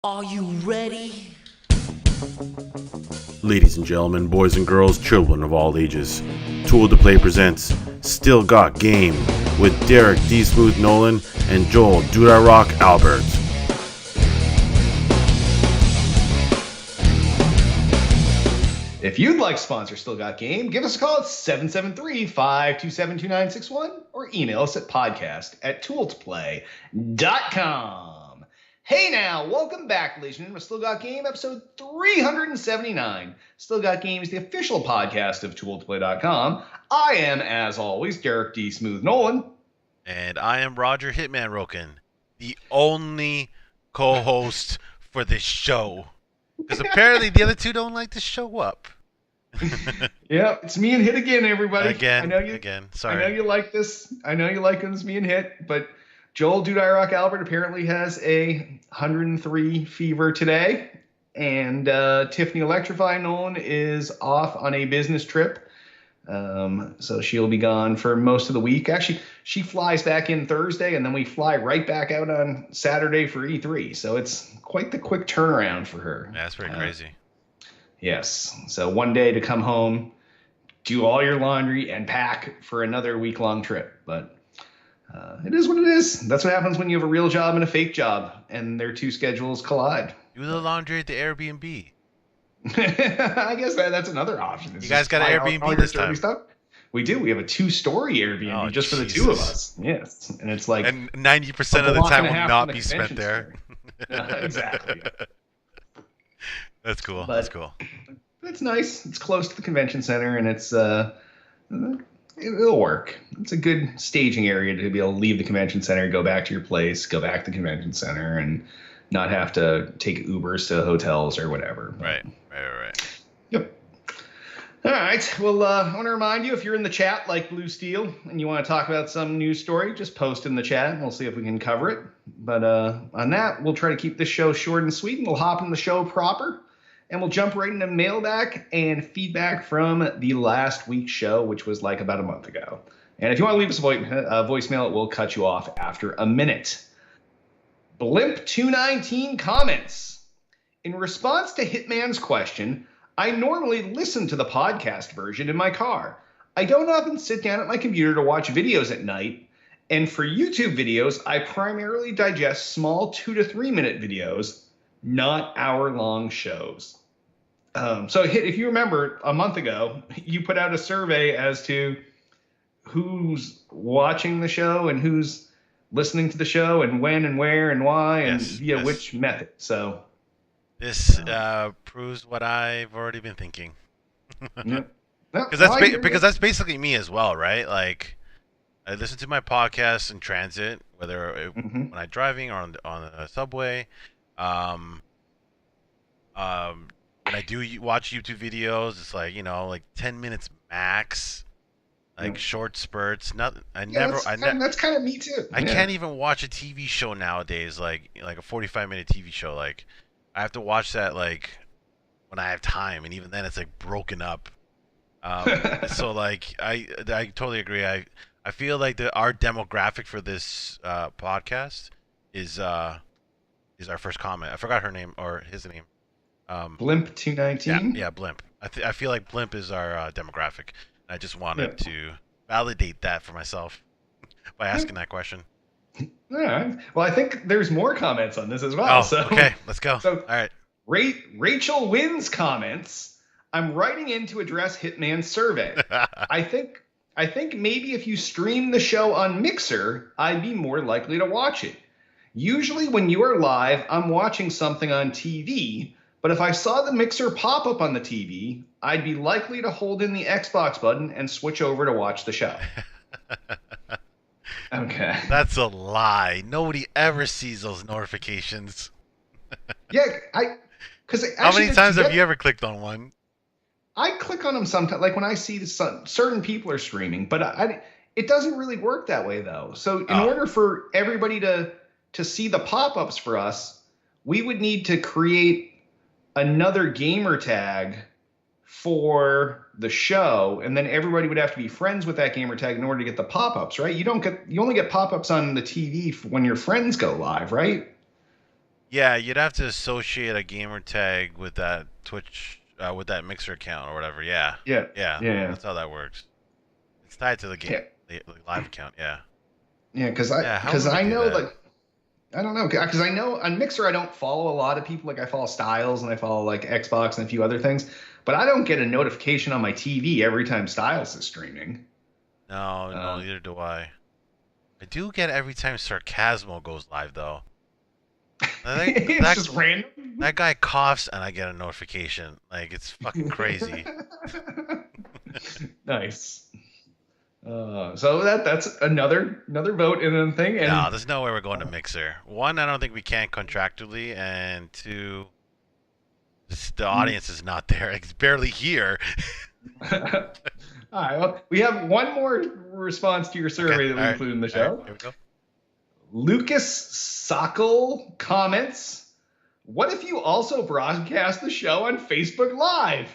Are you ready? Ladies and gentlemen, boys and girls, children of all ages, Tool to Play presents Still Got Game with Derek D. Smooth Nolan and Joel Duda Rock Albert. If you'd like to sponsor Still Got Game, give us a call at 773-527-2961 or email us at podcast@tooltoplay.com. Hey now, welcome back, ladies and gentlemen, to Still Got Game, episode 379. Still Got Game is the official podcast of tooltoplay.com. I am, as always, Derek D. Smooth Nolan. And I am Roger Hitman Roken, the only co-host for this show. Because apparently the other two don't like to show up. Yeah, it's me and Hit again, everybody. Again. Sorry. I know you like this. I know you like when it's me and Hit, but Joel Duda Rock Albert apparently has a 103 fever today, and Tiffany Electrify Nolan is off on a business trip. So she'll be gone for most of the week. Actually, she flies back in Thursday, and then we fly right back out on Saturday for E3. So it's quite the quick turnaround for her. Yeah, that's pretty crazy. Yes. So one day to come home, do all your laundry, and pack for another week-long trip. But it is what it is. That's what happens when you have a real job and a fake job, and their two schedules collide. Do the laundry at the Airbnb. I guess that's another option. You guys got an Airbnb this time? Stuff. We do. We have a 2-story Airbnb just for the two of us. Yes, and it's like, and 90% of the time will not be spent there. Exactly. That's cool. But that's cool. It's nice. It's close to the convention center, and it'll work. It's a good staging area to be able to leave the convention center, go back to your place, go back to the convention center, and not have to take Ubers to hotels or whatever. Right. Yep. All right. Well, I want to remind you, if you're in the chat like Blue Steel and you want to talk about some news story, just post in the chat and we'll see if we can cover it. But on that, we'll try to keep this show short and sweet, and we'll hop in the show proper, and we'll jump right into mailbag and feedback from the last week's show, which was like about a month ago. And if you want to leave us a voicemail, it will cut you off after a minute. Blimp219 comments. In response to Hitman's question, I normally listen to the podcast version in my car. I don't often sit down at my computer to watch videos at night, and for YouTube videos, I primarily digest small 2 to 3 minute videos, not hour-long shows. So if you remember, a month ago, you put out a survey as to who's watching the show and who's listening to the show and when and where and why and via which method. So this proves what I've already been thinking. Yep. Because that's basically me as well, right? Like, I listen to my podcasts in transit, whether when I'm driving or on the subway. When I do watch YouTube videos, it's like, like 10 minutes max, like short spurts. That's kind of me too. I can't even watch a TV show nowadays, like a 45-minute TV show. Like, I have to watch that like when I have time, and even then it's like broken up. So like I totally agree. I feel like our demographic for this podcast is our first comment. I forgot her name or his name. Blimp219. Yeah, Blimp. I feel like Blimp is our demographic. I just wanted to validate that for myself by asking that question. All right. Well, I think there's more comments on this as well. Okay, let's go. So, all right. Rachel Wins comments. I'm writing in to address Hitman's survey. I think maybe if you stream the show on Mixer, I'd be more likely to watch it. Usually when you are live, I'm watching something on TV, but if I saw the Mixer pop up on the TV, I'd be likely to hold in the Xbox button and switch over to watch the show. Okay. That's a lie. Nobody ever sees those notifications. Yeah, how many times have you ever clicked on one? I click on them sometimes, like when I see certain people are streaming, but it doesn't really work that way though. So in order for everybody to see the pop-ups for us, we would need to create another gamer tag for the show, and then everybody would have to be friends with that gamer tag in order to get the pop-ups, right? You only get pop-ups on the TV when your friends go live, right? Yeah, you'd have to associate a gamer tag with that Twitch, with that Mixer account or whatever. Yeah, Yeah. yeah, Yeah. that's how that works. It's tied to the game, Yeah. the live account. Yeah, Yeah. yeah. How would we I do know, that? like, I don't know, because I know on Mixer I don't follow a lot of people. Like I follow Styles and I follow like Xbox and a few other things, but I don't get a notification on my TV every time Styles is streaming. No, no, Uh, neither do I. I do get every time Sarcasmo goes live though. That it's that just random. that guy coughs and I get a notification. Like it's fucking crazy. Nice. So that's another vote in a thing, No, and there's no way we're going to Mixer. One, I don't think we can contractually, and two, the audience is not there. It's barely here. all right. Well, we have one more response to your survey that we all right, include in the all right, show. here we go. Lucas Sokol comments, "What if you also broadcast the show on Facebook Live?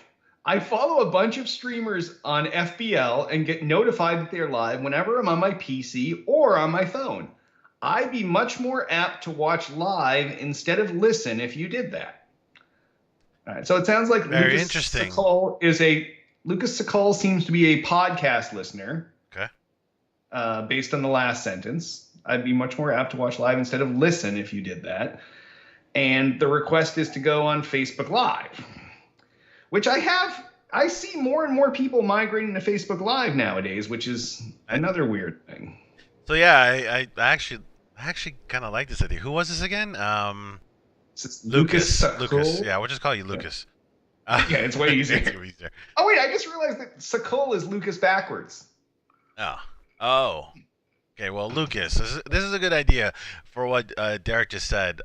I follow a bunch of streamers on FBL and get notified that they're live whenever I'm on my PC or on my phone. I'd be much more apt to watch live instead of listen if you did that." All right, so it sounds like Very interesting. Lucas Sokol seems to be a podcast listener. Okay. Based on the last sentence. I'd be much more apt to watch live instead of listen if you did that. And the request is to go on Facebook Live, which I see more and more people migrating to Facebook Live nowadays, which is another weird thing. So yeah, I actually kind of like this idea. Who was this again? Lucas. Lucas. Yeah, we'll just call you Lucas. Yeah, it's way easier. It's easier. Oh wait, I just realized that Sokol is Lucas backwards. Oh. Okay, well, Lucas, this is a good idea for what Derek just said.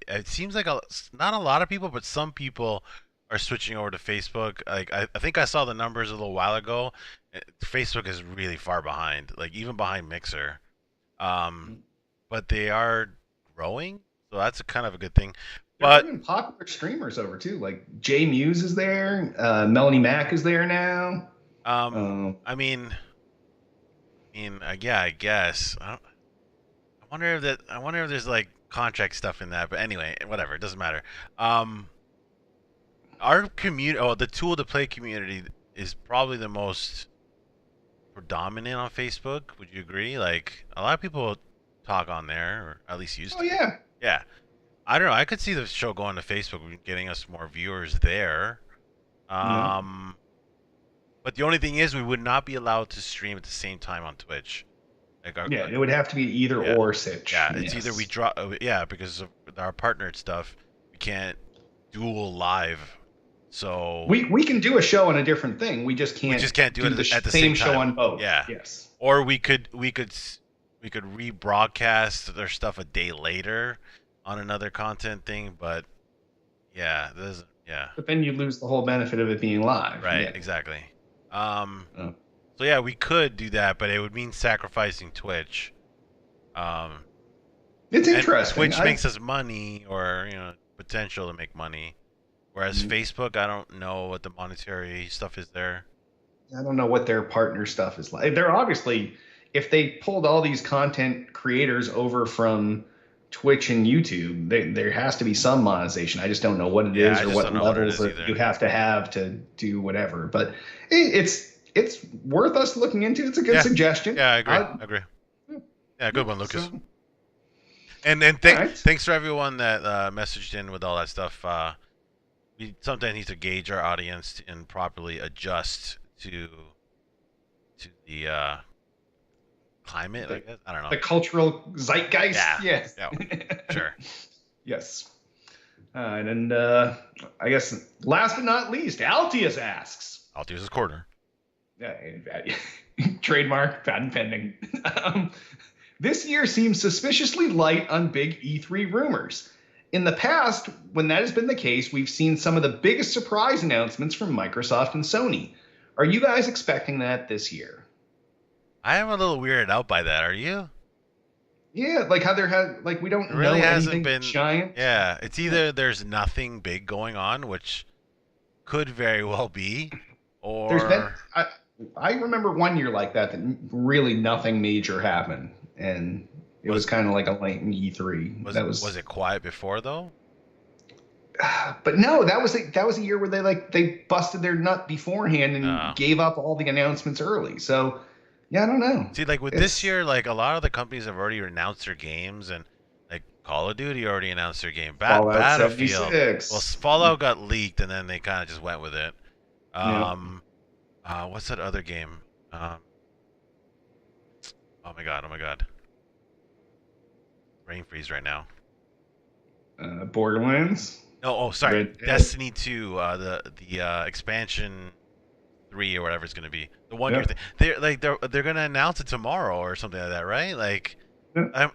It seems like not a lot of people, but some people are switching over to Facebook. Like I think I saw the numbers a little while ago. Facebook is really far behind, like even behind Mixer. But they are growing, so that's a kind of a good thing. They're But even popular streamers over too. Like Jay Muse is there, Melanie Mac is there now. I mean, yeah, I guess. I wonder if there's like contract stuff in that. But anyway, whatever. It doesn't matter. Our community, the tool to play community is probably the most predominant on Facebook. Would you agree? Like a lot of people talk on there, or at least used to. Oh yeah. Yeah. I don't know. I could see the show going to Facebook, getting us more viewers there. But the only thing is, we would not be allowed to stream at the same time on Twitch. Like it would have to be either or sitch. Yeah, it's either we drop. Yeah, because of our partnered stuff, we can't dual live. So we can do a show on a different thing. We just can't. Do it at the same time. show on both. Yeah. Yes. Or we could rebroadcast their stuff a day later on another content thing, but yeah, But then you lose the whole benefit of it being live. Right. Yeah. Exactly. So yeah, we could do that, but it would mean sacrificing Twitch. It's interesting. Twitch makes us money, or potential to make money, whereas Facebook, I don't know what the monetary stuff is there. I don't know what their partner stuff is like. They're obviously, if they pulled all these content creators over from Twitch and YouTube, there has to be some monetization. I just don't know what it is or what levels that you have to do whatever. But it's worth us looking into. It's a good suggestion. Yeah, I agree. Yeah, good one, Lucas. And thanks for everyone that messaged in with all that stuff. We sometimes need to gauge our audience and properly adjust to the climate, I guess. I don't know. The cultural zeitgeist. Yeah. Yes. Yeah. Sure. Yes. And I guess last but not least, Altius asks. Altius' Corner. Trademark, patent pending. This year seems suspiciously light on big E3 rumors. In the past, when that has been the case, we've seen some of the biggest surprise announcements from Microsoft and Sony. Are you guys expecting that this year? I am a little weirded out by that. Are you? Yeah, like how we don't really know hasn't anything been giant. Yeah, it's either there's nothing big going on, which could very well be, or there's been. I remember one year like that really nothing major happened, and It was kind of like a late E3. Was it quiet before though? But no, that was a year where they busted their nut beforehand and No. gave up all the announcements early. So yeah, I don't know. See, like with this year, like a lot of the companies have already announced their games, and like Call of Duty already announced their game. Fallout Battlefield. 76. Well, Fallout got leaked, and then they kind of just went with it. Yeah. What's that other game? Oh my god, oh my god. Brain freeze right now. Borderlands. No, oh sorry, Red Dead. Destiny 2, the expansion 3 or whatever it's gonna be. The one year thing. They're gonna announce it tomorrow or something like that, right? Like, Yeah.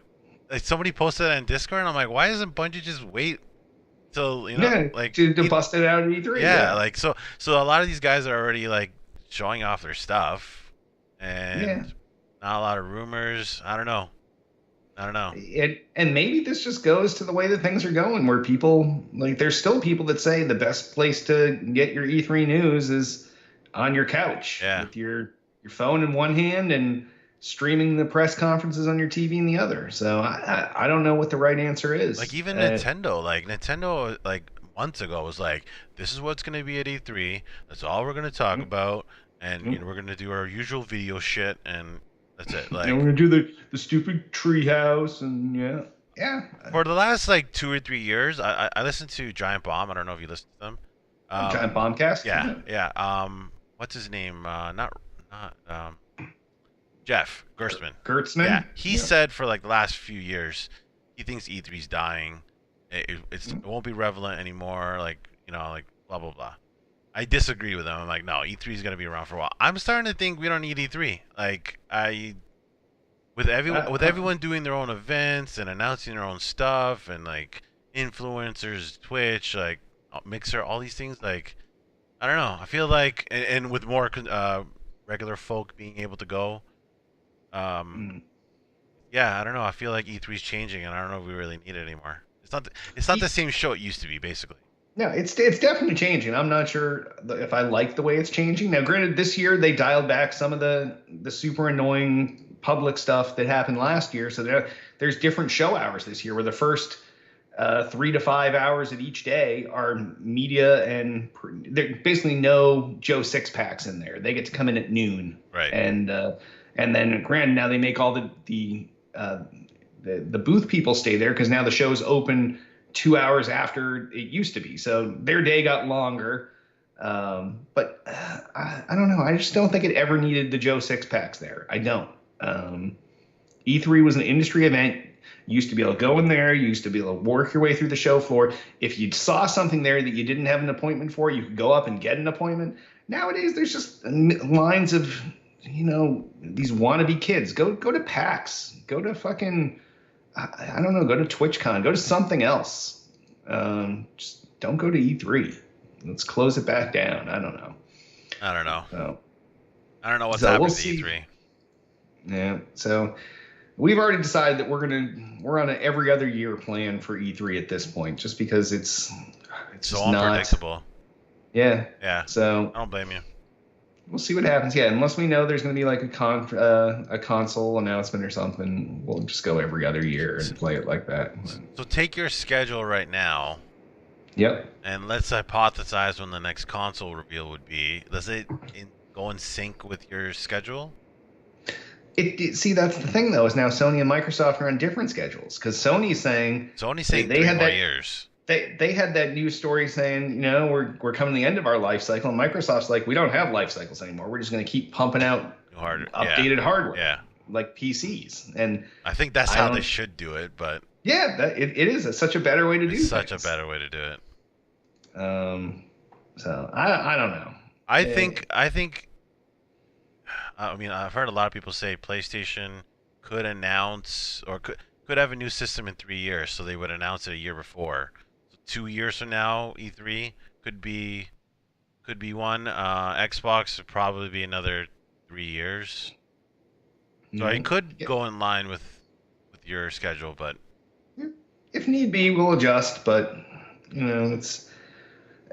like somebody posted that on Discord, and I'm like, why doesn't Bungie just wait till like to bust it out at E3? Yeah, like so a lot of these guys are already like showing off their stuff, and not a lot of rumors. I don't know. And maybe this just goes to the way that things are going, where people there's still people that say the best place to get your E3 news is on your couch with your phone in one hand and streaming the press conferences on your TV in the other. So I don't know what the right answer is. Like even Nintendo, like months ago was like, this is what's gonna be at E3. That's all we're gonna talk about, and we're gonna do our usual video shit, and that's it. Like, and we're gonna do the stupid treehouse, and yeah. For the last like 2 or 3 years, I listened to Giant Bomb. I don't know if you listened to them. Giant Bombcast. Yeah. What's his name? Not Jeff Gerstmann. Gertzman. Yeah. He said for like the last few years, he thinks E3's dying. It won't be relevant anymore. Like like blah blah blah. I disagree with him. I'm like, no, E3 is gonna be around for a while. I'm starting to think we don't need E3. Like with everyone doing their own events and announcing their own stuff, and like influencers, Twitch, like Mixer, all these things. Like, I don't know. I feel like, and with more regular folk being able to go, yeah, I don't know. I feel like E3's changing, and I don't know if we really need it anymore. It's not the same show it used to be, basically. No, it's definitely changing. I'm not sure if I like the way it's changing. Now, granted, this year they dialed back some of the super annoying public stuff that happened last year. So there's different show hours this year, where the first 3 to 5 hours of each day are media, and there's basically no Joe Sixpacks in there. They get to come in at noon, right? And then, granted, now they make all the booth people stay there because now the show's open 2 hours after it used to be. So their day got longer. But I don't know. I just don't think it ever needed the Joe Sixpacks there. I don't. E3 was an industry event. You used to be able to go in there. You used to be able to work your way through the show floor. If you saw something there that you didn't have an appointment for, you could go up and get an appointment. Nowadays, there's just lines of, these wannabe kids. Go to PAX. Go to fucking... I don't know, go to TwitchCon, go to something else. Just don't go to E3. Let's close it back down. I don't know. I don't know. So, I don't know what's happening to E3. Yeah. So we've already decided that we're on an every other year plan for E3 at this point, just because it's so unpredictable. Yeah. Yeah. So I don't blame you. We'll see what happens. Yeah, unless we know there's going to be like a console announcement or something, we'll just go every other year and play it like that. So take your schedule right now. Yep. And let's hypothesize when the next console reveal would be. Does it go in sync with your schedule? See, that's the thing though, is now Sony and Microsoft are on different schedules, because Sony's saying 3 more years. They had that news story saying, we're coming to the end of our life cycle, and Microsoft's like, we don't have life cycles anymore. We're just going to keep pumping out updated hardware, like PCs. And I think that's how they should do it, but yeah, it is such a better way to do it. Such a better way to do it. So I don't know. I think. I mean, I've heard a lot of people say PlayStation could announce or could have a new system in 3 years, so they would announce it a year before. 2 years from now, E3 could be one. Xbox would probably be another 3 years. So it could go in line with your schedule, but if need be, we'll adjust. But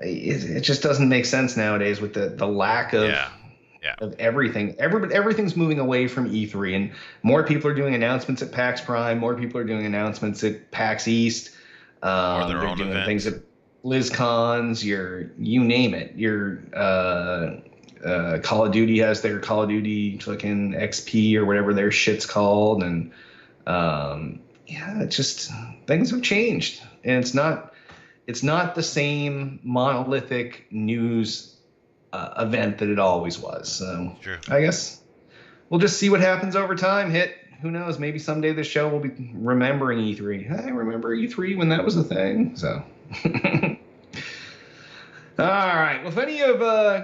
it just doesn't make sense nowadays with the lack of Yeah. of everything. Everything's moving away from E3, and more people are doing announcements at PAX Prime. More people are doing announcements at PAX East. Or their They're own doing event. things at BlizzCons. You name it. Call of Duty has their Call of Duty fucking XP or whatever their shit's called, and it's just things have changed, and it's not the same monolithic news event that it always was. So True. I guess we'll just see what happens over time. Who knows? Maybe someday the show will be remembering E3. I remember E3 when that was a thing. So. All right. Well, if any of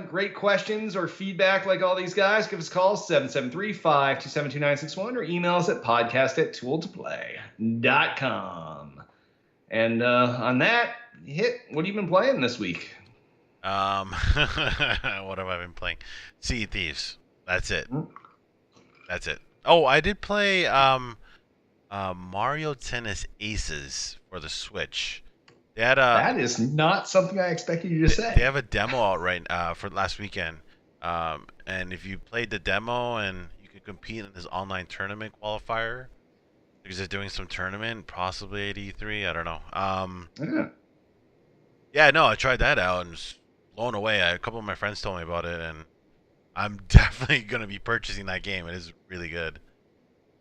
great questions or feedback like all these guys, give us a call, 773-527-2961, or email us at podcast@tooledtoplay.com. And on that, what have you been playing this week? What have I been playing? Sea of Thieves. That's it. That's it. Oh, I did play Mario Tennis Aces for the Switch. They had that is not something I expected you to say. They have a demo out right for last weekend. And if you played the demo and you could compete in this online tournament qualifier, because they're doing some tournament, possibly at E3, I don't know. Yeah, no, I tried that out and was blown away. A couple of my friends told me about it, and I'm definitely going to be purchasing that game. It is really good.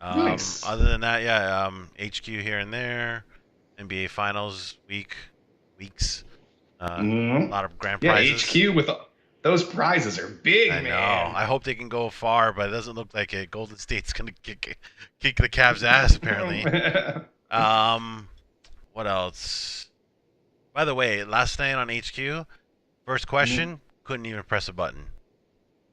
Nice. Other than that, yeah, HQ here and there, NBA Finals weeks. A lot of grand prizes. Yeah, HQ with those prizes are big, I man. know. I hope they can go far, but it doesn't look like it. Golden State's going to kick the Cavs' ass, apparently. What else? By the way, last night on HQ, first question, couldn't even press a button.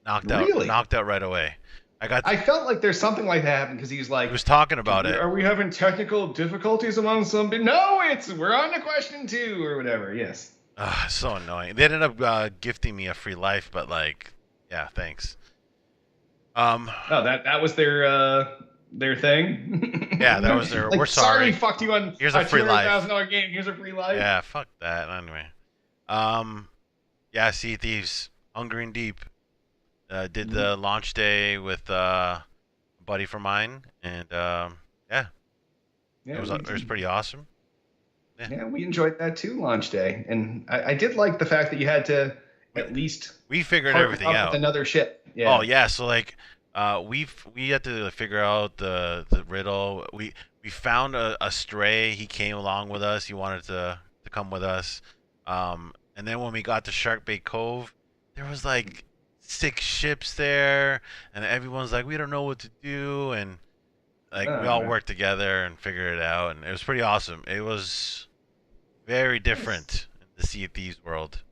Knocked out right away. I felt like there's something like that happened because he was talking about it. Are we having technical difficulties among some? No, we're on to question 2 or whatever. Yes. So annoying. They ended up gifting me a free life, but yeah, thanks. That was their thing. Yeah, that was their. We're sorry. We fucked you on. Here's a free life. $200,000 game. Here's a free life. Yeah, fuck that. Anyway, yeah, Sea of Thieves, Hungry and Deep. Did the launch day with a buddy from mine, and it was pretty awesome. Yeah, we enjoyed that too, launch day, and I did like the fact that you had to at least we figured everything out with another ship. Yeah. Oh yeah, so we had to figure out the riddle. We found a stray. He came along with us. He wanted to come with us. And then when we got to Sharkbait Cove, there was 6 ships there, and everyone's like, we don't know what to do, and we all worked together and figured it out, and it was pretty awesome. It was very different in the Sea of Thieves world.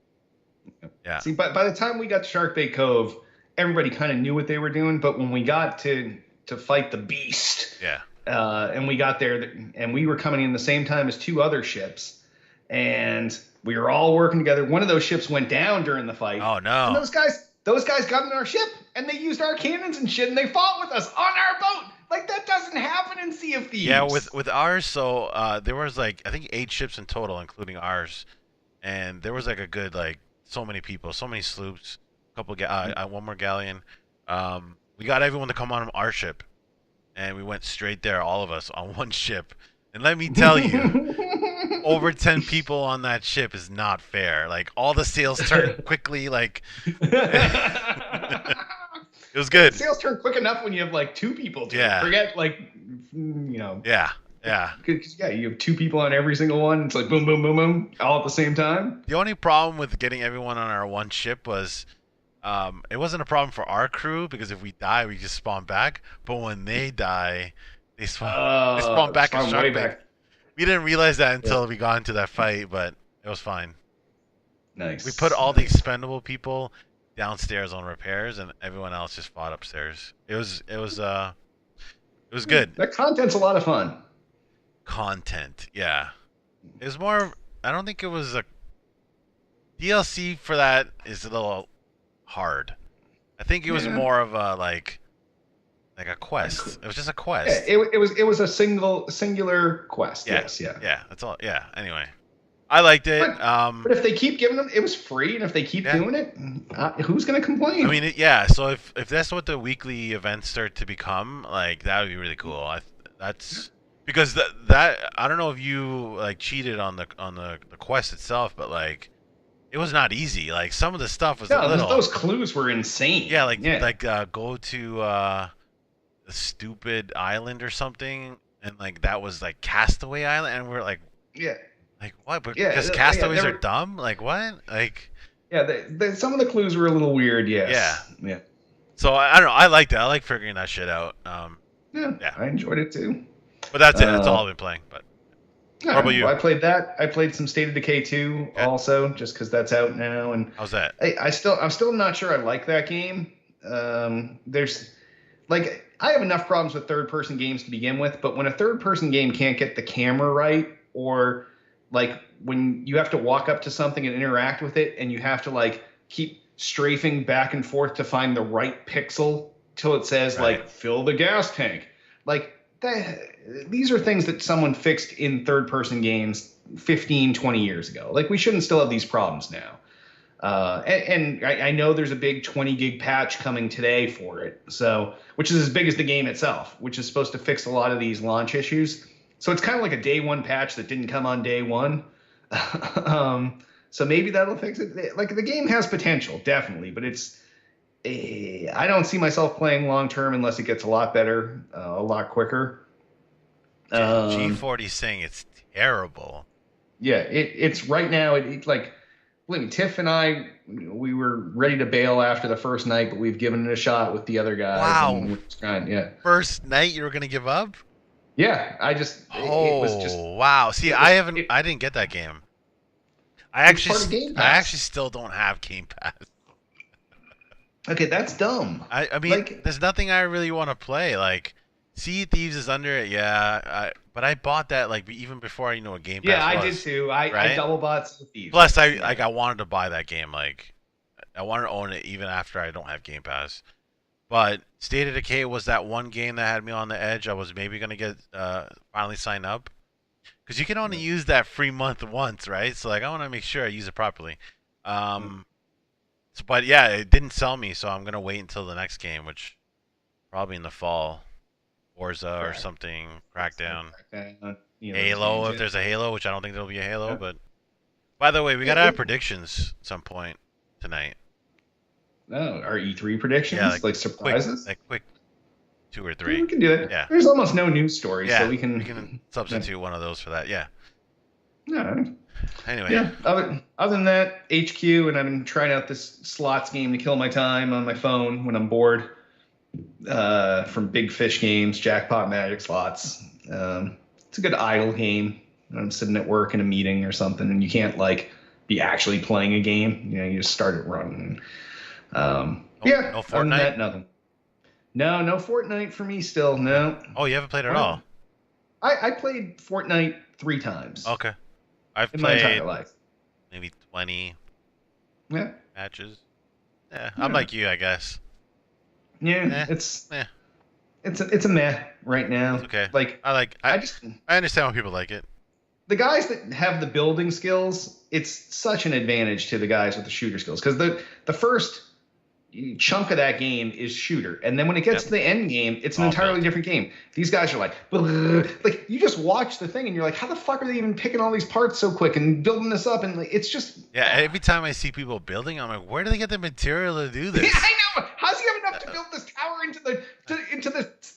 Yeah. See, by the time we got to Sharkbait Cove, everybody kind of knew what they were doing, but when we got to fight the beast, and we got there, and we were coming in the same time as 2 other ships, and we were all working together. One of those ships went down during the fight. Oh no! And those guys got in our ship, and they used our cannons and shit, and they fought with us on our boat. That doesn't happen in Sea of Thieves. Yeah, with ours, so there was I think 8 ships in total, including ours, and there was a good so many people, so many sloops, couple one more galleon. We got everyone to come on our ship, and we went straight there, all of us on one ship. And let me tell you, over 10 people on that ship is not fair. All the sails turned quickly. It was good. Sails turn quick enough when you have 2 people. Forget Yeah. Because you have 2 people on every single one. It's boom, boom, boom, boom, all at the same time. The only problem with getting everyone on our one ship was it wasn't a problem for our crew, because if we die, we just spawn back. But when they die, they spawn back in Sharkbait. We didn't realize that until we got into that fight, but it was fine. Nice. We put all the expendable people downstairs on repairs, and everyone else just fought upstairs. It was good. That content's a lot of fun. Content, yeah. It was more. I don't think it was a DLC for that. Is a little hard. I think it was more of a a quest. It was just a quest. Yeah, it was a singular quest. Yeah. Yes, yeah. Yeah, that's all. Yeah. Anyway. I liked it. But if they keep giving them, it was free, and if they keep Yeah. doing it, who's going to complain? I mean, yeah. So if that's what the weekly events start to become, like that would be really cool. That's because that I don't know if you like cheated on the quest itself, but like it was not easy. Like some of the stuff was a no, little. those clues were insane. Yeah, like go to a stupid island or something, and like that was like Castaway Island, and we're yeah, like what? But yeah, because castaways are dumb. Like what? Like yeah. Some of the clues were a little weird. Yes. Yeah. so I don't know. I liked it. I like figuring that shit out. Yeah. I enjoyed it too. But that's it. That's all I've been playing. But what about you? I played that. I played some State of Decay 2 also, just because that's out now. And how's that? I'm still not sure I like that game. There's like I have enough problems with third-person games to begin with, but when a third-person game can't get the camera right, or like when you have to walk up to something and interact with it, and you have to like keep strafing back and forth to find the right pixel till it says like fill the gas tank, like these are things that someone fixed in third-person games 15, 20 years ago. Like we shouldn't still have these problems now. And I know there's a big 20 gig patch coming today for it, so which is as big as the game itself, which is supposed to fix a lot of these launch issues. So it's kind of like a day one patch that didn't come on day one. So maybe that'll fix it. Like the game has potential, definitely, but I don't see myself playing long term unless it gets a lot better, a lot quicker. G40 saying it's terrible. Yeah, it's right now. It's like. Believe me, Tiff and I, we were ready to bail after the first night, but we've given it a shot with the other guys. Wow. Yeah. First night you were going to give up? Yeah, it was just. Wow. See, I didn't get that game. I actually still don't have Game Pass. Okay, that's dumb. I mean, like, there's nothing I really want to play. Like, Sea of Thieves is under it, yeah. But I bought that like even before I knew what Game Pass was. Yeah, I did too. I double bought Sea of Thieves. Plus, I wanted to buy that game. Like, I wanted to own it even after I don't have Game Pass. But State of Decay was that one game that had me on the edge. I was maybe gonna get finally sign up because you can only use that free month once, right? So like, I want to make sure I use it properly. But yeah, it didn't sell me, so I'm gonna wait until the next game, which probably in the fall. Forza or something, Crackdown. Halo, if there's a Halo, which I don't think there'll be a Halo, but by the way, we gotta have predictions at some point tonight. No, our E3 predictions, like surprises, quick 2 or 3. Yeah, we can do that. Yeah, there's almost no news stories, so we can substitute one of those for that. Yeah. Yeah. Anyway. Yeah. Other than that, HQ, and I've been trying out this slots game to kill my time on my phone when I'm bored. From Big Fish Games, Jackpot Magic Slots. It's a good idle game. I'm sitting at work in a meeting or something, and you can't like be actually playing a game. You know, you just start it running. No Fortnite? Other than that, nothing. No Fortnite for me still. No. Oh, you haven't played at all? I played Fortnite 3 times. Okay. I've played my entire life. Maybe 20 matches. Yeah, Yeah. I'm like you, I guess. Yeah, it's a meh right now. It's okay. Like I understand why people like it. The guys that have the building skills, it's such an advantage to the guys with the shooter skills because the first chunk of that game is shooter, and then when it gets to the end game, it's an entirely different game. These guys are like you just watch the thing and you're like, how the fuck are they even picking all these parts so quick and building this up? And like, it's just every time I see people building, I'm like, where do they get the material to do this? Yeah, I know. How's he have enough to build this tower into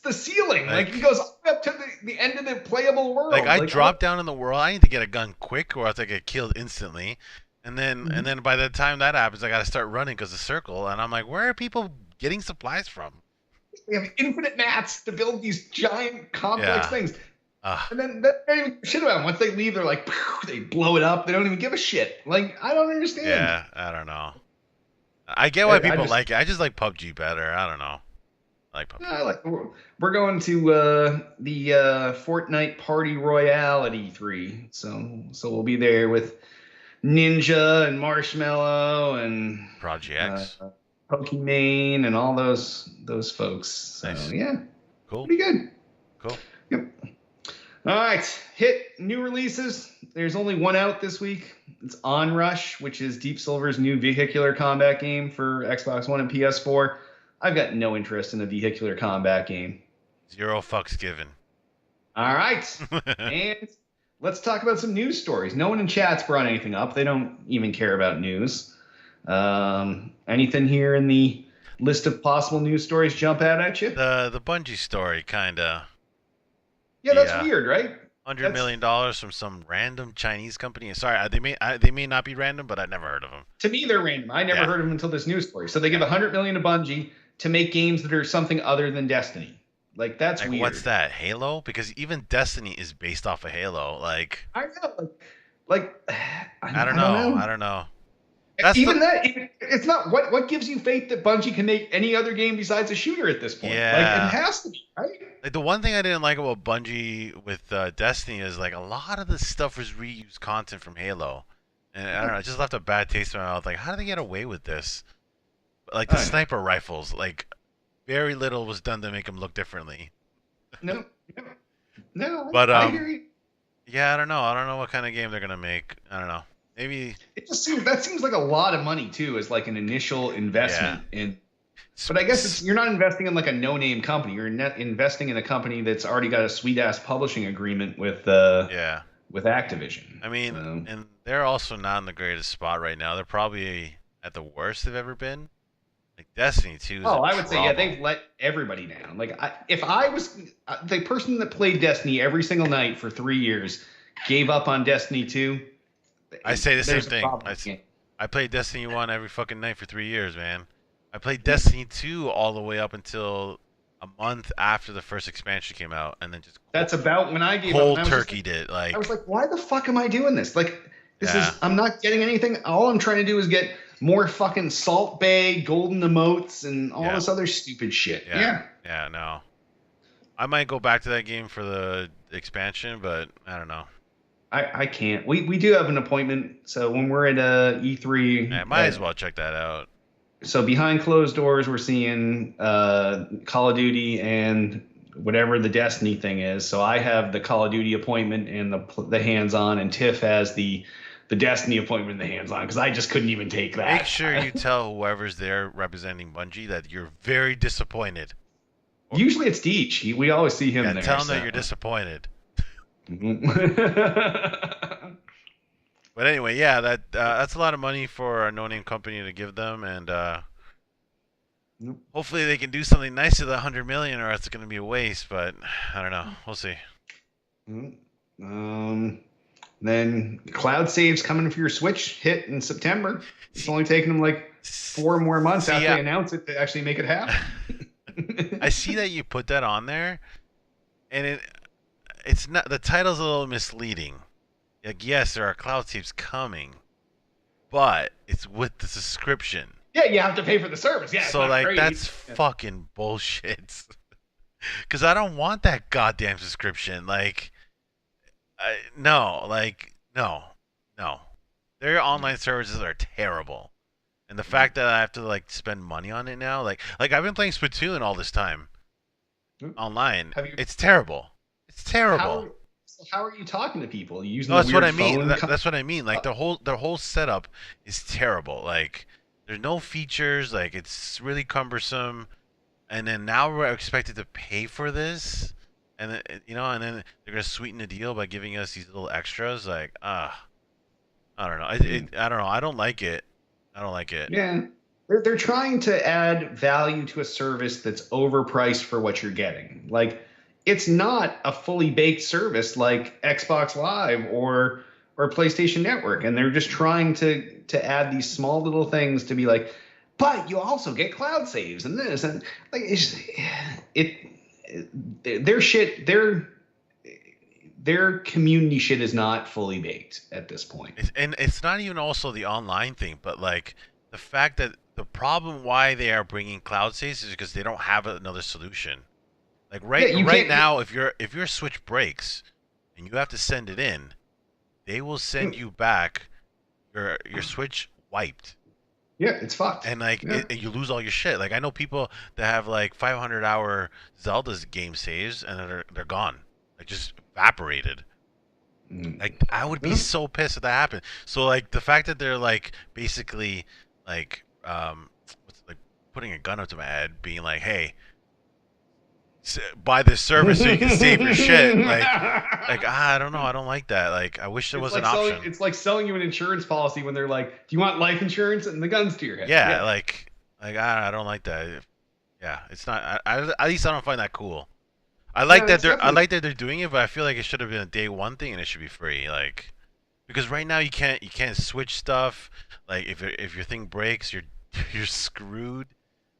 the ceiling? Like he goes up to the end of the playable world. Like I drop down in the world, I need to get a gun quick, or else I get killed instantly. And then by the time that happens, I got to start running because of circle, and I'm like, where are people getting supplies from? They have infinite mats to build these giant complex things. And then they don't even shit about them. Once they leave, they're like, they blow it up. They don't even give a shit. Like, I don't understand. Yeah, I don't know. I get why people like it. I just like PUBG better. I don't know. I like PUBG. We're going to the Fortnite Party Royale at E3. So we'll be there with Ninja and Marshmallow and Project X, Pokimane and all those folks. So nice. Yeah, cool, pretty good. Cool. Yep. All right, hit new releases. There's only one out this week. It's Onrush, which is Deep Silver's new vehicular combat game for Xbox One and PS4. I've got no interest in a vehicular combat game. 0 fucks given. All right, and let's talk about some news stories. No one in chat's brought anything up. They don't even care about news. Anything here in the list of possible news stories jump out at you? The Bungie story, kinda. Yeah, that's weird, right? $100 million from some random Chinese company. Sorry, they may not be random, but I never heard of them. To me, they're random. I never heard of them until this news story. So they give $100 million to Bungie to make games that are something other than Destiny. Like, that's weird. What's that? Halo? Because even Destiny is based off of Halo. Like, I know. Like, I don't know. It's not what gives you faith that Bungie can make any other game besides a shooter at this point. Yeah. Like, it has to be, right? Like, the one thing I didn't like about Bungie with Destiny is like a lot of the stuff was reused content from Halo, and I don't know, it just left a bad taste in my mouth. Like, how did they get away with this? Like the sniper rifles, like very little was done to make them look differently. No. But I hear you. Yeah, I don't know. I don't know what kind of game they're gonna make. I don't know. Maybe it just seems like a lot of money too, as like an initial investment in. But I guess you're not investing in like a no-name company. You're investing in a company that's already got a sweet-ass publishing agreement with Activision. I mean, and they're also not in the greatest spot right now. They're probably at the worst they've ever been. Like Destiny 2 is I would say, they've let everybody down. Like, if I was the person that played Destiny every single night for 3 years, gave up on Destiny 2. I say the same thing. I played Destiny 1 every fucking night for 3 years, man. I played Destiny 2 all the way up until a month after the first expansion came out, and then just that's about when I gave up. Cold turkey did. Like, I was like, why the fuck am I doing this? Like, I'm not getting anything. All I'm trying to do is get more fucking Salt Bay, golden emotes, and all this other stupid shit. Yeah, no. I might go back to that game for the expansion, but I don't know. I can't. We do have an appointment, so when we're at E3, I might as well check that out. So behind closed doors, we're seeing Call of Duty and whatever the Destiny thing is. So I have the Call of Duty appointment and the hands-on, and Tiff has the Destiny appointment and the hands-on, because I just couldn't even take that. Make sure you tell whoever's there representing Bungie that you're very disappointed. Usually it's Deech. We always see him there. Tell him that you're disappointed. But anyway, that's a lot of money for a no-name company to give them, and hopefully they can do something nice with the $100 million, or it's going to be a waste. But I don't know. We'll see. Then cloud saves coming for your Switch hit in September. It's only taking them like 4 more months after they announce it to actually make it happen. I see that you put that on there, and it's not, the title's a little misleading. Like, yes, there are cloud saves coming, but it's with the subscription. Yeah, you have to pay for the service. Yeah, so like that's fucking bullshit. Because I don't want that goddamn subscription. Like, no. Their online services are terrible, and the fact that I have to like spend money on it now, like I've been playing Splatoon all this time online. It's terrible. It's terrible. How are you talking to people? Using that's what I mean. That's what I mean. Like their whole setup is terrible. Like there's no features. Like it's really cumbersome. And then now we're expected to pay for this, and then, and then they're gonna sweeten the deal by giving us these little extras. Like I don't know. I don't know. I don't like it. Yeah. They're trying to add value to a service that's overpriced for what you're getting. Like, it's not a fully baked service like Xbox Live or PlayStation Network, and they're just trying to add these small little things to be like, but you also get cloud saves and this and like their shit. Their community shit is not fully baked at this point. And it's not even also the online thing, but like the fact that the problem why they are bringing cloud saves is because they don't have another solution. Like right now, if your Switch breaks and you have to send it in, they will send you back your Switch wiped. Yeah, it's fucked. And like you lose all your shit. Like I know people that have like 500-hour Zelda's game saves and they're gone. Like just evaporated. Like I would be so pissed if that happened. So like the fact that they're like basically like what's like putting a gun up to my head, being like, hey, buy this service so you can save your shit. I don't know, I don't like that. Like I wish there was an option. It's like selling you an insurance policy when they're like, do you want life insurance? And the gun's to your head. Yeah, like I don't like that. Yeah, it's not. At least I don't find that cool. I like that they're doing it, but I feel like it should have been a day one thing and it should be free. Like, because right now you can't switch stuff. Like if your thing breaks, you're screwed.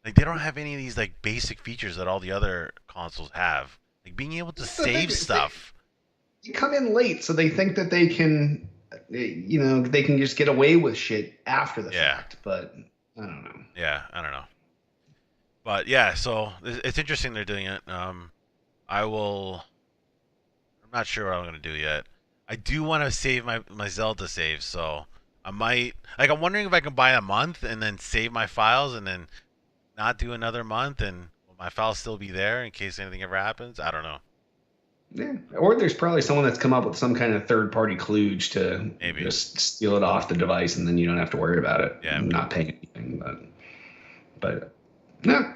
Like they don't have any of these like basic features that all the other consoles have. Like being able to save stuff. They come in late, so they think that they can, they can just get away with shit after the fact. But I don't know. Yeah, I don't know. But yeah, so it's interesting they're doing it. I'm not sure what I'm gonna do yet. I do want to save my Zelda saves, so I might. Like, I'm wondering if I can buy a month and then save my files and then not do another month, and will my files still be there in case anything ever happens? I don't know. Yeah, or there's probably someone that's come up with some kind of third-party kludge to just steal it off the device, and then you don't have to worry about it. Yeah, not paying anything, but no.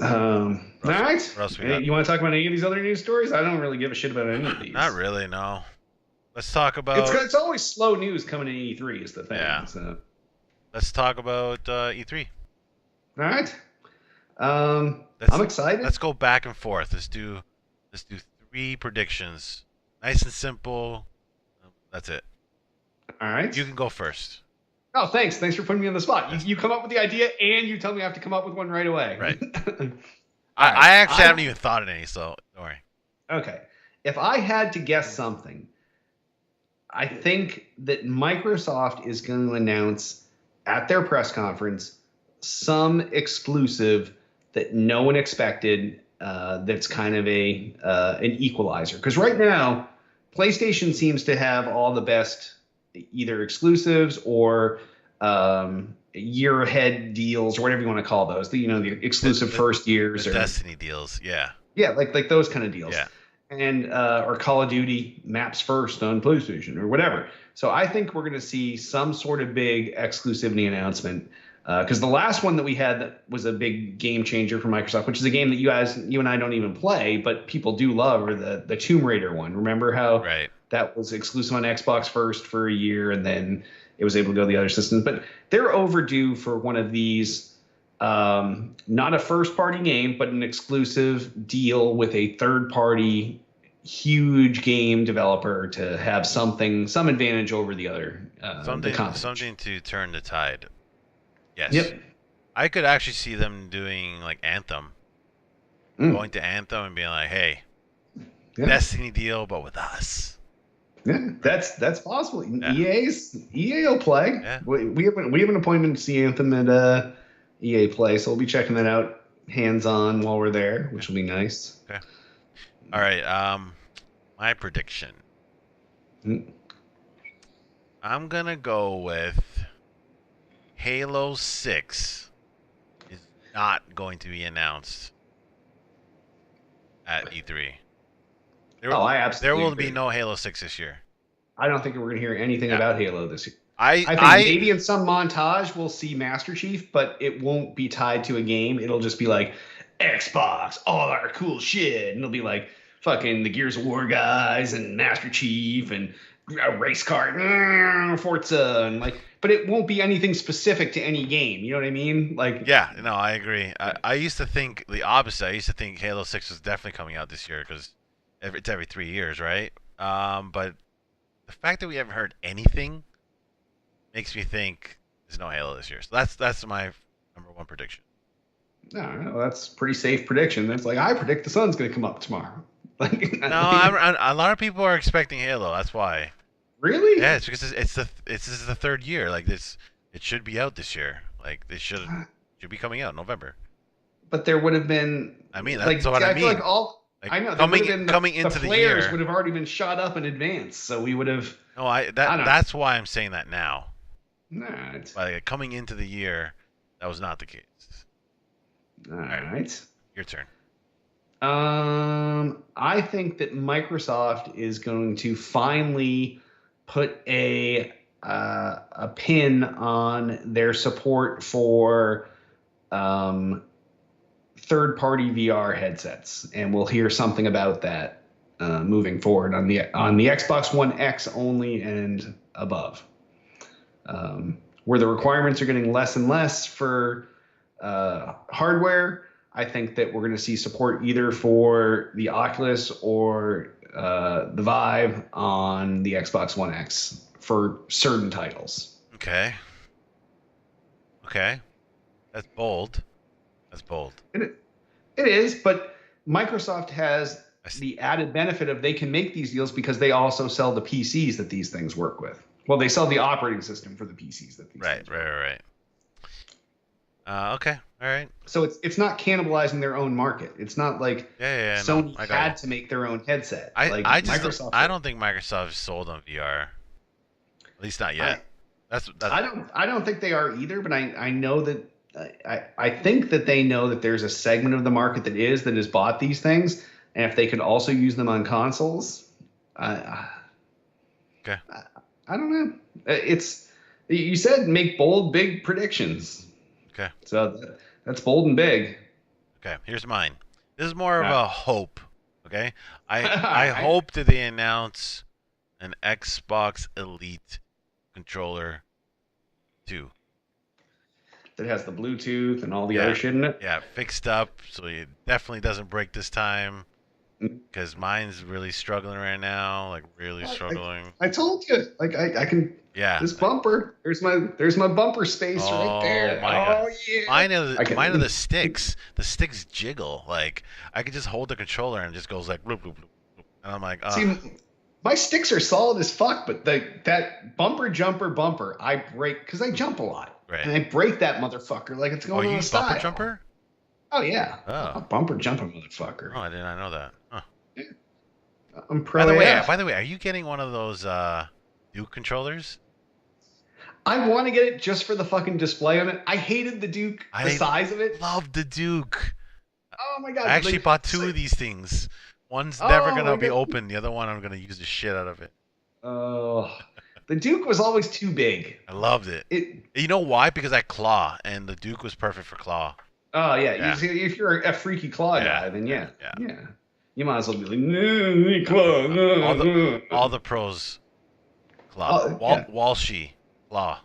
All right. You want to talk about any of these other news stories? I don't really give a shit about any of these. Not really, no. Let's talk about. It's always slow news coming in E3 is the thing. Yeah. So. Let's talk about E3. All right. I'm excited. Let's go back and forth. Let's do 3 predictions. Nice and simple. That's it. All right. You can go first. Oh, thanks. Thanks for putting me on the spot. You come up with the idea, and you tell me I have to come up with one right away. Right. I actually haven't even thought of any, so don't worry. Okay. If I had to guess something, I think that Microsoft is going to announce at their press conference some exclusive that no one expected. That's kind of an equalizer. Because right now, PlayStation seems to have all the best either exclusives or year ahead deals or whatever you want to call those. The exclusive first years or Destiny deals. Yeah. Yeah, like those kind of deals. Yeah. And or Call of Duty maps first on PlayStation or whatever. So I think we're going to see some sort of big exclusivity announcement. Because the last one that we had that was a big game changer for Microsoft, which is a game that you and I don't even play, but people do love, or the Tomb Raider one. Remember how that was exclusive on Xbox first for a year, and then it was able to go to the other systems. But they're overdue for one of these, not a first-party game, but an exclusive deal with a third-party huge game developer to have some advantage over the other. Something to turn the tide. Yes. Yep. I could actually see them doing like Anthem. Going to Anthem and being like, hey, Destiny deal, but with us. Yeah, that's possible. Yeah. EA will play. Yeah. We have an appointment to see Anthem at EA Play, so we'll be checking that out hands-on while we're there, which will be nice. Okay. All right. My prediction. I'm gonna go with Halo 6 is not going to be announced at E3. I absolutely There will agree. be no Halo 6 this year. I don't think we're going to hear anything about Halo this year. I think maybe in some montage we'll see Master Chief, but it won't be tied to a game. It'll just be like Xbox, all our cool shit, and it'll be like fucking the Gears of War guys and Master Chief and a race car, Forza, and like. But it won't be anything specific to any game. You know what I mean? Like. Yeah, no, I agree. I used to think the opposite. I used to think Halo 6 was definitely coming out this year because it's every 3 years, right? But the fact that we haven't heard anything makes me think there's no Halo this year. So that's my number one prediction. No, that's a pretty safe prediction. It's like I predict the sun's going to come up tomorrow. Like no, a lot of people are expecting Halo. That's why. Really? Yeah, it's because this is the third year. Like this, it should be out this year. Like this should be coming out in November. But there would have been. I mean, that's what I mean. I feel like I know coming into the year, flares would have already been shot up in advance, so we would have. No, that's why I'm saying that now. Nah. Like coming into the year, that was not the case. All right. Your turn. I think that Microsoft is going to finally put a pin on their support for third-party VR headsets, and we'll hear something about that moving forward on the Xbox One X only and above, where the requirements are getting less and less for hardware. I think that we're going to see support either for the Oculus or the Vive on the Xbox One X for certain titles. Okay. Okay. That's bold. That's bold. It is, but Microsoft has the added benefit of they can make these deals because they also sell the PCs that these things work with. Well, they sell the operating system for the PCs that these things work with. Okay. All right. So it's not cannibalizing their own market. It's not like Sony had to make their own headset. I Microsoft. I don't think Microsoft is sold on VR. At least not yet. That's I don't think they are either. But I know that I think that they know that there's a segment of the market that has bought these things, and if they could also use them on consoles, okay. I don't know. You said make bold, big predictions. Okay. So that's bold and big. Okay, here's mine. This is more of a hope. Okay, I hope that they announce an Xbox Elite controller 2 that has the Bluetooth and all the other shit in it. Yeah, fixed up so it definitely doesn't break this time. Because mine's really struggling right now, like really struggling. I told you, like I can. Yeah. This bumper. There's my bumper space right there. God. Yeah. Mine are the sticks. The sticks jiggle. Like I could just hold the controller and it just goes like bloop, bloop, bloop, bloop. And I'm like, See, my sticks are solid as fuck, but that bumper I break because I jump a lot, right? And I break that motherfucker like it's going on a style. Bumper jumper? Oh yeah. Oh. A bumper jumper motherfucker. Oh, I did not know that. Huh. Yeah. I'm pro. By the way, are you getting one of those Duke controllers? I want to get it just for the fucking display on it. I hated the Duke, the size of it. Love the Duke. Oh my god! I actually bought two of these things. One's never gonna be open. The other one, I'm gonna use the shit out of it. Oh, the Duke was always too big. I loved it. You know why? Because I claw, and the Duke was perfect for claw. Oh yeah. If you're a freaky claw guy, then yeah. You might as well be like, no, claw. No. All the pros claw. Walshy claw.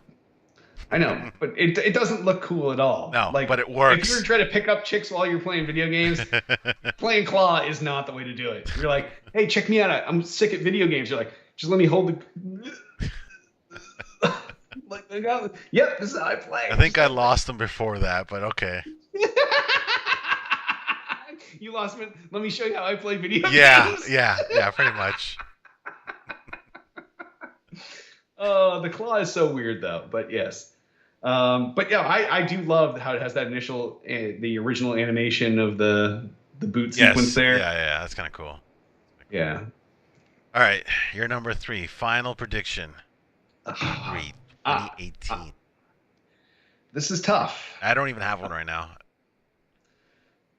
I know, but it doesn't look cool at all. No, but it works. If you're trying to pick up chicks while you're playing video games, playing claw is not the way to do it. You're like, hey, check me out. I'm sick at video games. You're like, just let me hold the. Yep, this is how I play. I think I lost them before that, but okay. You lost me. Let me show you how I play video games. Yeah, pretty much. Oh, the claw is so weird though, but yes. But yeah, I do love how it has that the original animation of the boot sequence there. Yeah, that's kind of cool. Yeah. All right, your number 3, final prediction. 2018. This is tough. I don't even have one right now.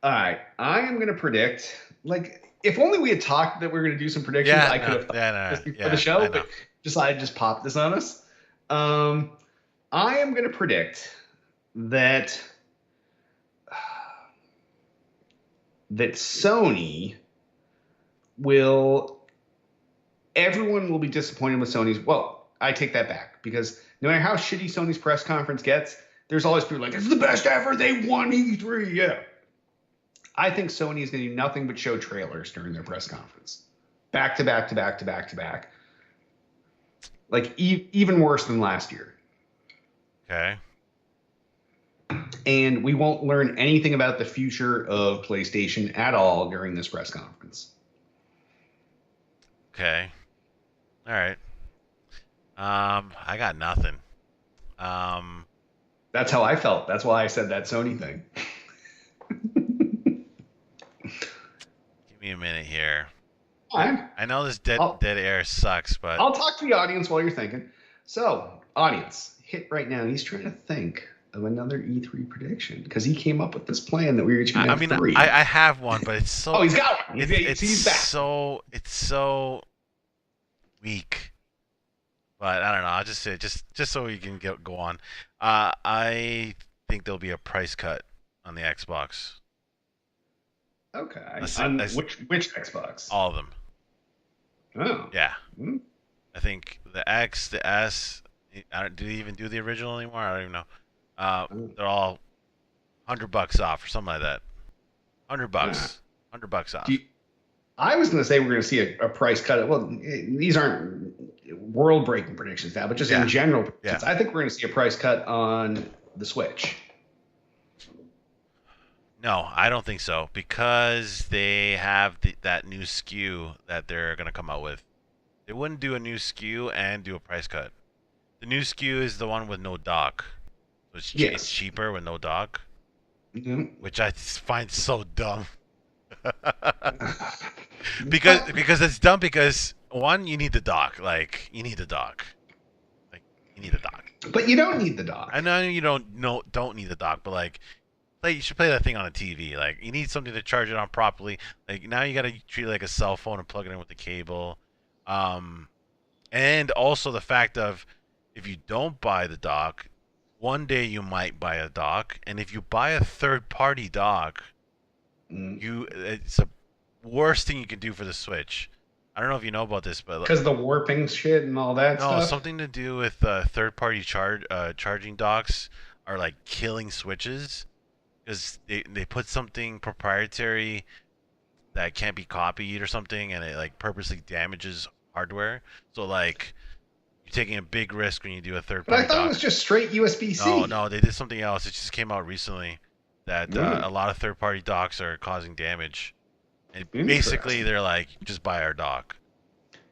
All right, I am going to predict, like, if only we had talked that we were going to do some predictions, I could have thought this before the show, but decided to just pop this on us. I am going to predict that Sony everyone will be disappointed with Sony's. Well, I take that back because no matter how shitty Sony's press conference gets, there's always people like, it's the best ever. They won E3. Yeah. I think Sony is going to do nothing but show trailers during their press conference. Back to back to back to back to back. Like even worse than last year. Okay. And we won't learn anything about the future of PlayStation at all during this press conference. Okay. All right. I got nothing. That's how I felt. That's why I said that Sony thing. Give me a minute here. Fine. I know this dead air sucks, but I'll talk to the audience while you're thinking. So, audience, hit right now. He's trying to think of another E3 prediction because he came up with this plan that we were each going to have three. I have one, but it's so. Oh, he's got one. He's back. It's so weak. But I don't know. I'll just say just so we can go on. I think there'll be a price cut on the Xbox. Okay. Which Xbox? All of them. Oh. Yeah. Hmm. I think the X, the S. Do they even do the original anymore? I don't even know. They're all $100 off or something like that. $100. $100 off. I was going to say we're going to see a price cut. Well, these aren't world-breaking predictions now, but just in general. Yeah. I think we're going to see a price cut on the Switch. No, I don't think so because they have that new SKU that they're going to come out with. They wouldn't do a new SKU and do a price cut. The new SKU is the one with no dock. So it's cheaper with no dock, which I find so dumb. because it's dumb because one, you need the dock. Like you need the dock. But you don't need the dock. I know you don't need the dock, but like you should play that thing on a TV. Like you need something to charge it on properly. Like now you gotta treat it like a cell phone and plug it in with the cable. And also the fact of if you don't buy the dock, one day you might buy a dock, and if you buy a third-party dock, it's the worst thing you can do for the Switch. I don't know if you know about this, but because the warping shit and all that stuff. No, something to do with third-party charging docks are like killing Switches because they put something proprietary that can't be copied or something, and it like purposely damages hardware. So like you're taking a big risk when you do a third-party dock. But I thought it was just straight USB-C. No, they did something else. It just came out recently that a lot of third-party docks are causing damage. And basically, they're like, just buy our dock.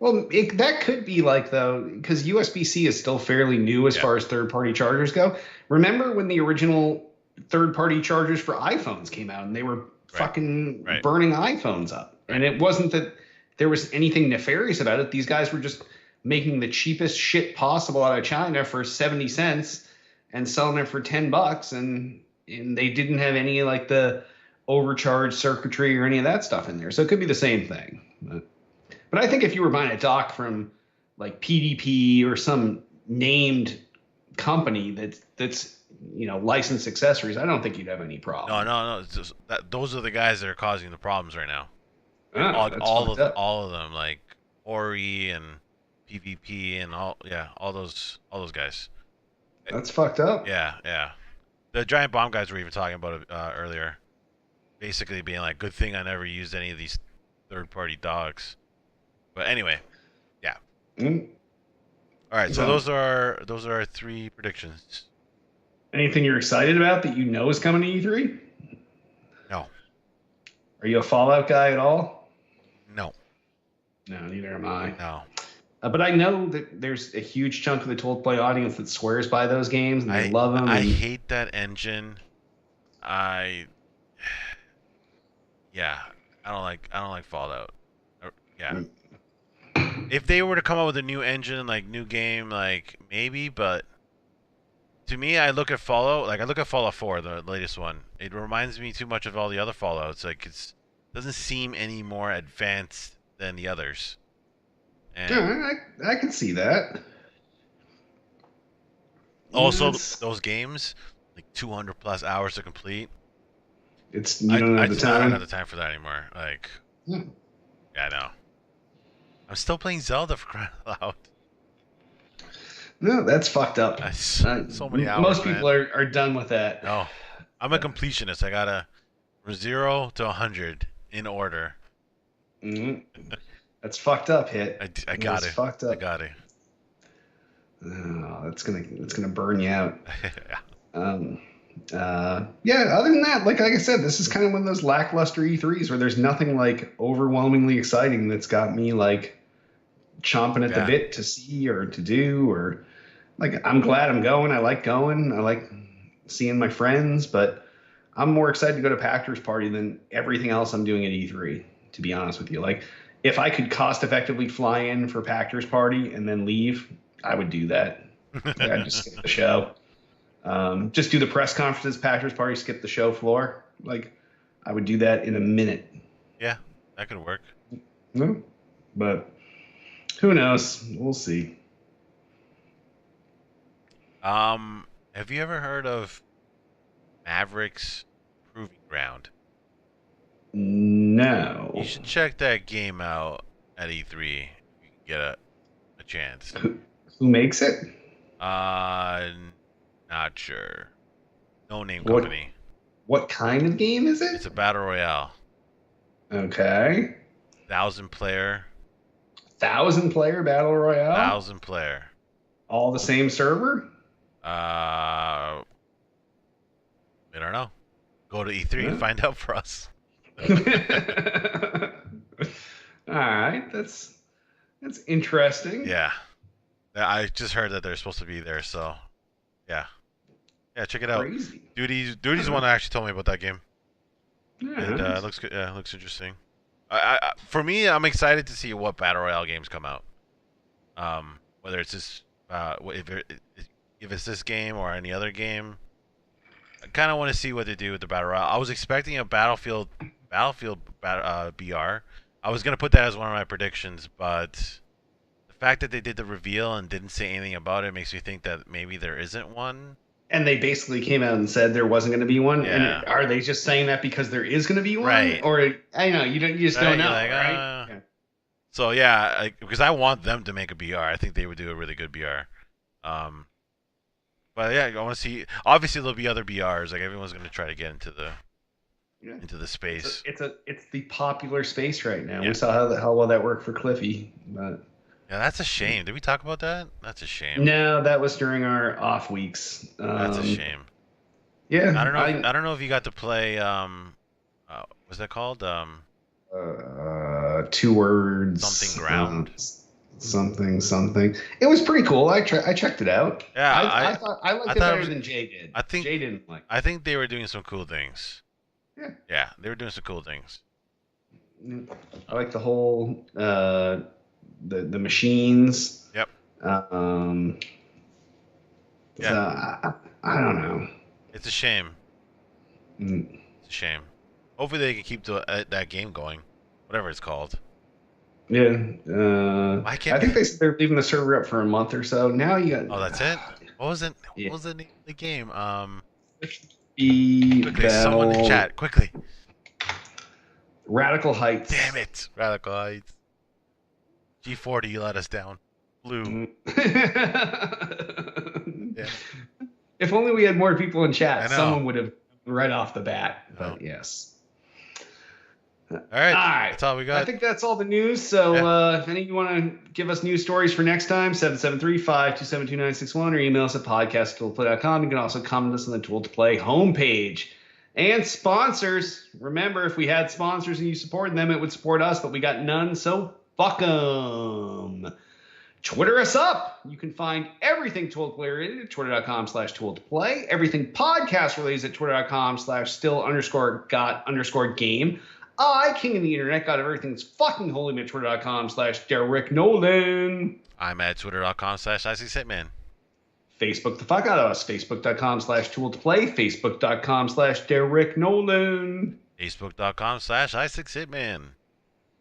Well, that could be like, though, because USB-C is still fairly new as far as third-party chargers go. Remember when the original third-party chargers for iPhones came out and they were fucking burning iPhones up? And it wasn't that there was anything nefarious about it. These guys were just making the cheapest shit possible out of China for 70 cents and selling it for $10, and they didn't have any like the overcharged circuitry or any of that stuff in there. So it could be the same thing. But I think if you were buying a dock from like PDP or some named company that's licensed accessories, I don't think you'd have any problem. No. It's just those are the guys that are causing the problems right now. All of them, like PrE and PvP and all those guys. That's fucked up. Yeah. The Giant Bomb guys were even talking about it earlier. Basically being like, good thing I never used any of these third-party dogs. But anyway, yeah. All right, so those are our 3 predictions. Anything you're excited about that you know is coming to E3? No. Are you a Fallout guy at all? No. No, neither am I. No. But I know that there's a huge chunk of the Told Play audience that swears by those games and they love them. I hate that engine. I don't like Fallout. Yeah. If they were to come up with a new engine, like new game, like maybe, but to me, I look at Fallout 4, the latest one. It reminds me too much of all the other Fallouts. Like it doesn't seem any more advanced than the others. And I can see that. Also, those games, like 200 plus hours to complete. You don't have the time. I don't have the time for that anymore. Like, yeah, I know. I'm still playing Zelda for crying out loud. No, that's fucked up. So many hours. Most people are done with that. No, I'm a completionist. I gotta from 0 to 100 in order. That's fucked up, Hit. I got it. Fucked up. I got it. Oh, that's gonna burn you out. Yeah. Other than that, like I said, this is kind of one of those lackluster E3s where there's nothing like overwhelmingly exciting that's got me like chomping at the bit to see or to do, or like I'm glad I'm going. I like going. I like seeing my friends, but I'm more excited to go to Packers Party than everything else I'm doing at E3, to be honest with you. Like if I could cost effectively fly in for Packers Party and then leave, I would do that. I'd just skip the show. Just do the press conferences, Packers party, skip the show floor. Like, I would do that in a minute. Yeah, that could work. No, but who knows? We'll see. Have you ever heard of Mavericks Proving Ground? No. You should check that game out at E3 if you can get a chance. Who makes it? Not sure. No name What- company. What kind of game is It's it? a battle royale. Okay. 1,000-player. 1,000-player battle royale. 1,000-player. All the same server. I don't know. Go to E3 and find out for us. All right, that's interesting. Yeah. I just heard that they're supposed to be there, so yeah. Yeah, check it out. Crazy. Duty's the one that actually told me about that game. Yeah, And nice. it looks good. Yeah, it looks interesting. For me, I'm excited to see what battle royale games come out. Whether it's this, if it's this game or any other game, I kind of want to see what they do with the battle royale. I was expecting a Battlefield BR. I was gonna put that as one of my predictions, but the fact that they did the reveal and didn't say anything about it makes me think that maybe there isn't one. And they basically came out and said there wasn't going to be one. Yeah. And are they just saying that because there is going to be one? Right. Or I know you just Right, don't know, you're like, right? Yeah. So yeah, because I want them to make a BR. I think they would do a really good BR. But yeah, I want to see. Obviously, there'll be other BRs. Like everyone's going to try to get into the space. It's the popular space right now. Yeah. We saw how well that worked for Cliffy, but Yeah, that's a shame. Did we talk about that? That's a shame. no, that was during our off weeks. That's a shame. Yeah, I don't know. I don't know if you got to play. What's that called? 2 words. Something ground. Something. It was pretty cool. I checked it out. Yeah, I thought I liked I it thought it better was- than Jay did. I think- Jay didn't like. I think they were doing some cool things. Yeah. Yeah, they were doing some cool things. I like the whole the machines. Yep. So I don't know. It's a shame. Mm. It's a shame. Hopefully they can keep that game going, whatever it's called. Yeah. Why can't I think they said they're leaving the server up for a month or so. Now you got. Oh, that's it. What was it? Yeah. What was the name of the game? Quickly, Quickly, someone in chat, quickly. Radical Heights. Damn it, Radical Heights. G40, you let us down. Blue. Yeah. If only we had more people in I chat, know. someone would have right off the bat. But Oh. yes. All right, All right. that's all we got. I think that's all the news. So if any of you want to give us news stories for next time, 773-527-2961 or email us at podcast@tooltoplay.com. You can also comment us on the Tool to Play homepage. And sponsors. Remember, if we had sponsors and you supported them, it would support us, but we got none, so fuck them. Twitter us up. You can find everything Tool to Play related at twitter.com/Tool to Play. Everything podcast related at twitter.com/still_got_game. I, king of the internet, got everything that's fucking holy at twitter.com/Derek Nolan. I'm at twitter.com/ICSitman. Facebook the fuck out of us. Facebook.com/Tool to Play. Facebook.com/Derek Nolan. Facebook.com/I6Hitman.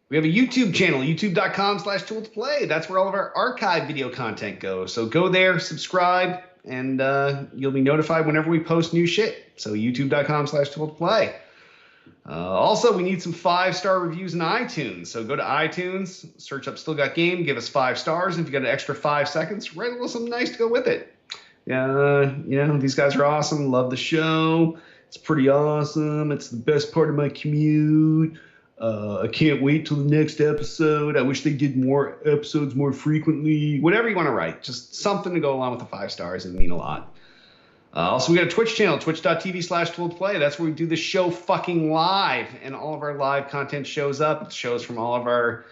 We have a YouTube channel, youtube.com/Tool to Play. That's where all of our archive video content goes. So go there, subscribe, and you'll be notified whenever we post new shit. So youtube.com/Tool to Play. Also, we need some 5-star reviews in iTunes. So go to iTunes, search up Still Got Game, give us 5 stars. And if you got an extra 5 seconds, write a little something nice to go with it. These guys are awesome. Love the show. It's pretty awesome. It's the best part of my commute. I can't wait till the next episode. I wish they did more episodes more frequently. Whatever you want to write. Just something to go along with the 5 stars. It'd mean a lot. Also, we got a Twitch channel, twitch.tv/Tool to Play. That's where we do the show fucking live, and all of our live content shows up. It shows from all of our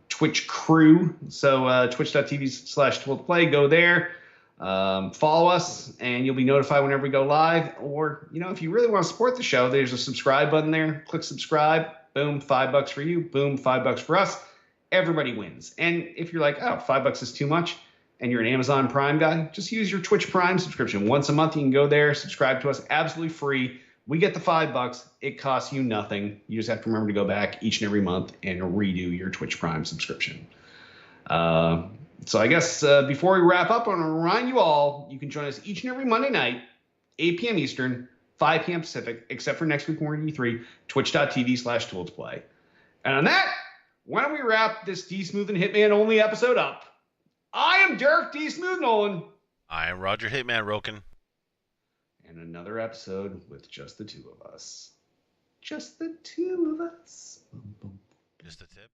Twitch crew. So twitch.tv/Tool to Play. Go there, follow us, and you'll be notified whenever we go live. Or if you really want to support the show, there's a subscribe button there. Click subscribe. Boom, $5 for you. Boom, $5 for us. Everybody wins. And if you're like, oh, $5 is too much. and you're an Amazon Prime guy, just use your Twitch Prime subscription. Once a month, you can go there, subscribe to us absolutely free. We get the $5. It costs you nothing. You just have to remember to go back each and every month and redo your Twitch Prime subscription. So I guess before we wrap up, I want to remind you all, you can join us each and every Monday night, 8 p.m. Eastern, 5 p.m. Pacific, except for next week when we're at E3, twitch.tv/toolsplay. And on that, why don't we wrap this D Smooth and Hitman only episode up? I am Derek D Smooth Nolan. I am Roger Hitman Roken. And another episode with just the two of us. Just the two of us. Just a tip.